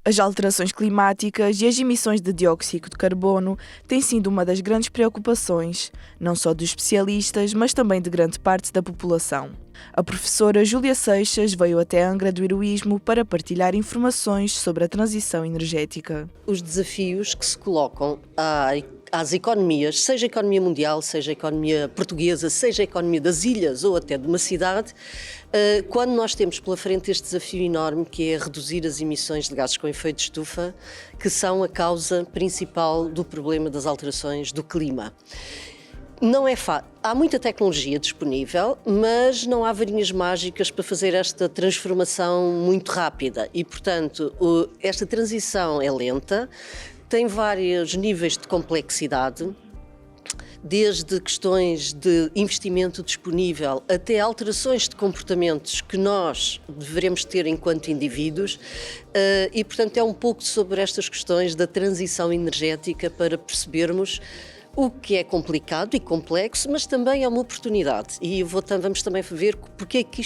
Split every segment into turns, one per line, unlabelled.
As alterações climáticas e as emissões de dióxido de carbono têm sido uma das grandes preocupações, não só dos especialistas, mas também de grande parte da população. A professora Júlia Seixas veio até Angra do Heroísmo para partilhar informações sobre a transição energética.
Os desafios que se colocam às economias, seja a economia mundial, seja a economia portuguesa, seja a economia das ilhas ou até de uma cidade, quando nós temos pela frente este desafio enorme que é reduzir as emissões de gases com efeito de estufa, que são a causa principal do problema das alterações do clima. Não é fácil. Há muita tecnologia disponível, mas não há varinhas mágicas para fazer esta transformação muito rápida e, portanto, esta transição é lenta, tem vários níveis de complexidade, desde questões de investimento disponível até alterações de comportamentos que nós devemos ter enquanto indivíduos e, portanto, é um pouco sobre estas questões da transição energética para percebermos o que é complicado e complexo, mas também é uma oportunidade. E vamos também ver porque é que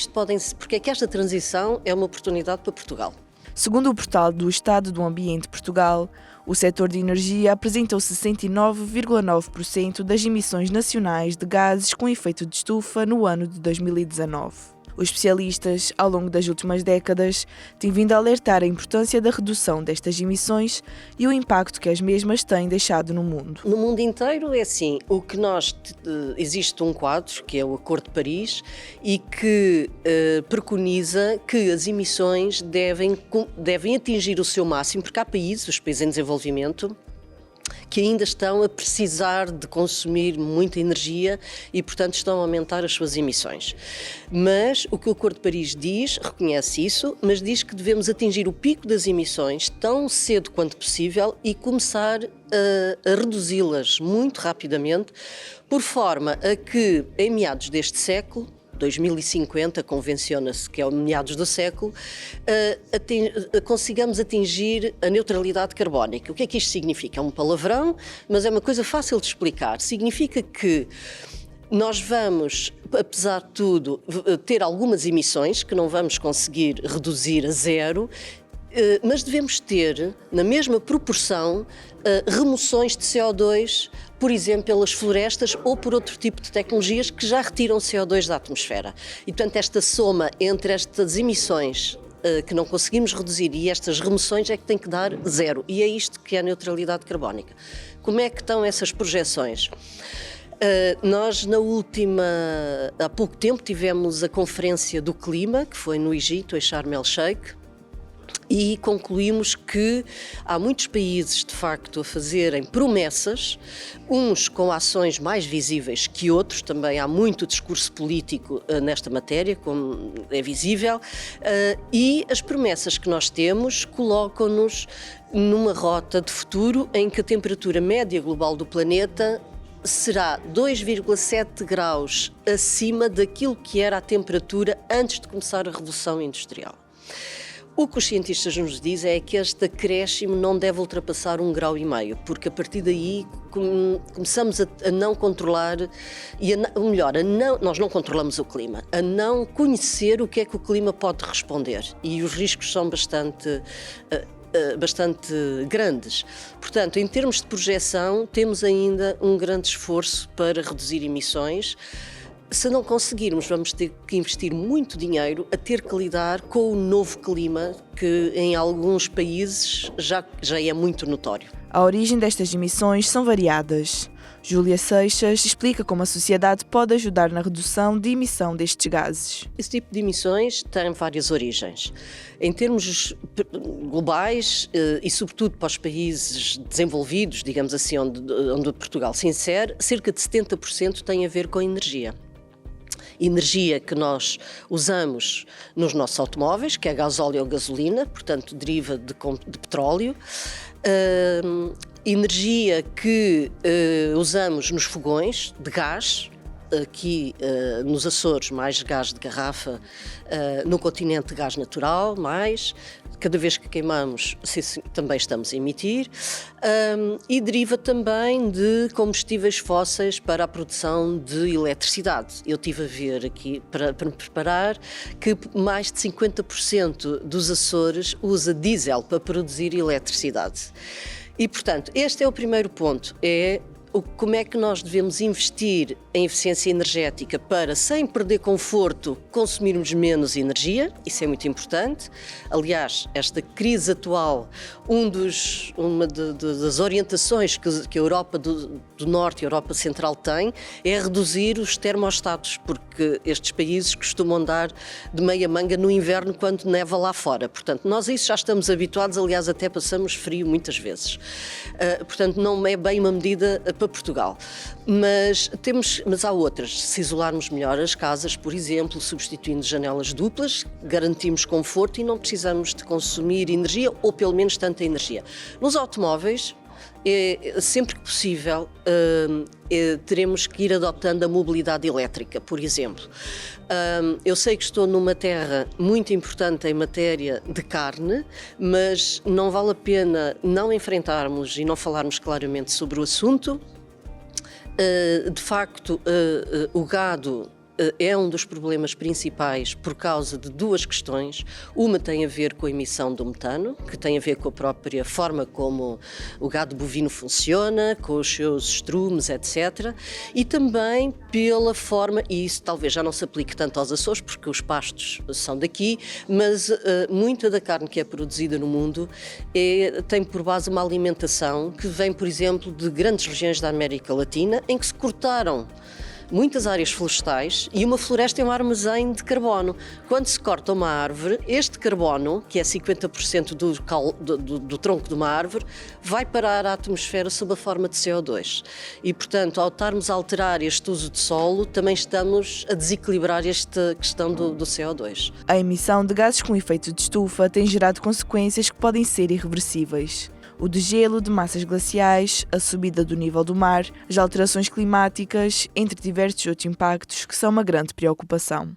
esta transição é uma oportunidade para Portugal.
Segundo o portal do Estado do Ambiente de Portugal, o setor de energia apresentou 69,9% das emissões nacionais de gases com efeito de estufa no ano de 2019. Os especialistas, ao longo das últimas décadas, têm vindo a alertar a importância da redução destas emissões e o impacto que as mesmas têm deixado no mundo.
No mundo inteiro é assim, existe um quadro, que é o Acordo de Paris, e que preconiza que as emissões devem atingir o seu máximo, porque há países, os países em desenvolvimento, que ainda estão a precisar de consumir muita energia e, portanto, estão a aumentar as suas emissões. Mas o que o Acordo de Paris diz, reconhece isso, mas diz que devemos atingir o pico das emissões tão cedo quanto possível e começar a reduzi-las muito rapidamente, por forma a que, em meados deste século, 2050, convenciona-se que é o meados do século, consigamos atingir a neutralidade carbónica. O que é que isto significa? É um palavrão, mas é uma coisa fácil de explicar. Significa que nós vamos, apesar de tudo, ter algumas emissões que não vamos conseguir reduzir a zero, mas devemos ter, na mesma proporção, remoções de CO2, por exemplo, pelas florestas ou por outro tipo de tecnologias que já retiram CO2 da atmosfera. E, portanto, esta soma entre estas emissões que não conseguimos reduzir e estas remoções é que tem que dar zero. E é isto que é a neutralidade carbónica. Como é que estão essas projeções? Nós, há pouco tempo, tivemos a Conferência do Clima, que foi no Egito, em Sharm el-Sheikh, e concluímos que há muitos países, de facto, a fazerem promessas, uns com ações mais visíveis que outros, também há muito discurso político nesta matéria, como é visível, e as promessas que nós temos colocam-nos numa rota de futuro em que a temperatura média global do planeta será 2,7 graus acima daquilo que era a temperatura antes de começar a Revolução Industrial. O que os cientistas nos dizem é que este acréscimo não deve ultrapassar 1,5 graus, porque a partir daí começamos a não controlar, nós não controlamos o clima, a não conhecer o que é que o clima pode responder, e os riscos são bastante grandes. Portanto, em termos de projeção, temos ainda um grande esforço para reduzir emissões. Se não conseguirmos, vamos ter que investir muito dinheiro a ter que lidar com o novo clima, que em alguns países já é muito notório.
A origem destas emissões são variadas. Júlia Seixas explica como a sociedade pode ajudar na redução de emissão destes gases.
Esse tipo de emissões tem várias origens. Em termos globais e sobretudo para os países desenvolvidos, digamos assim, onde Portugal se insere, cerca de 70% tem a ver com a energia. Energia que nós usamos nos nossos automóveis, que é gasóleo ou gasolina, portanto deriva de petróleo. Energia que usamos nos fogões de gás, aqui nos Açores mais gás de garrafa, no continente gás natural mais, cada vez que queimamos também estamos a emitir, e deriva também de combustíveis fósseis para a produção de eletricidade. Eu estive a ver aqui, para me preparar, que mais de 50% dos Açores usa diesel para produzir eletricidade. E, portanto, este é o primeiro ponto, como é que nós devemos investir em eficiência energética para, sem perder conforto, consumirmos menos energia. Isso é muito importante. Aliás, esta crise atual, uma das orientações que a Europa do Norte e a Europa Central tem é reduzir os termostatos, porque estes países costumam dar de meia manga no inverno quando neva lá fora. Portanto, nós a isso já estamos habituados, aliás, até passamos frio muitas vezes. Portanto, não é bem uma medida para Portugal. Mas há outras. Se isolarmos melhor as casas, por exemplo, substituindo janelas duplas, garantimos conforto e não precisamos de consumir energia, ou pelo menos tanta energia. Nos automóveis, sempre que possível, teremos que ir adotando a mobilidade elétrica, por exemplo. Eu sei que estou numa terra muito importante em matéria de carne, mas não vale a pena não enfrentarmos e não falarmos claramente sobre o assunto. De facto, o gado é um dos problemas principais por causa de duas questões. Uma tem a ver com a emissão do metano, que tem a ver com a própria forma como o gado bovino funciona, com os seus estrumes, etc. E também pela forma, e isso talvez já não se aplique tanto aos Açores, porque os pastos são daqui, mas muita da carne que é produzida no mundo tem por base uma alimentação que vem, por exemplo, de grandes regiões da América Latina, em que se cortaram muitas áreas florestais e uma floresta é um armazém de carbono. Quando se corta uma árvore, este carbono, que é 50% do tronco de uma árvore, vai parar à atmosfera sob a forma de CO2. E, portanto, ao estarmos a alterar este uso de solo, também estamos a desequilibrar esta questão do CO2.
A emissão de gases com efeito de estufa tem gerado consequências que podem ser irreversíveis. O degelo de massas glaciais, a subida do nível do mar, as alterações climáticas, entre diversos outros impactos que são uma grande preocupação.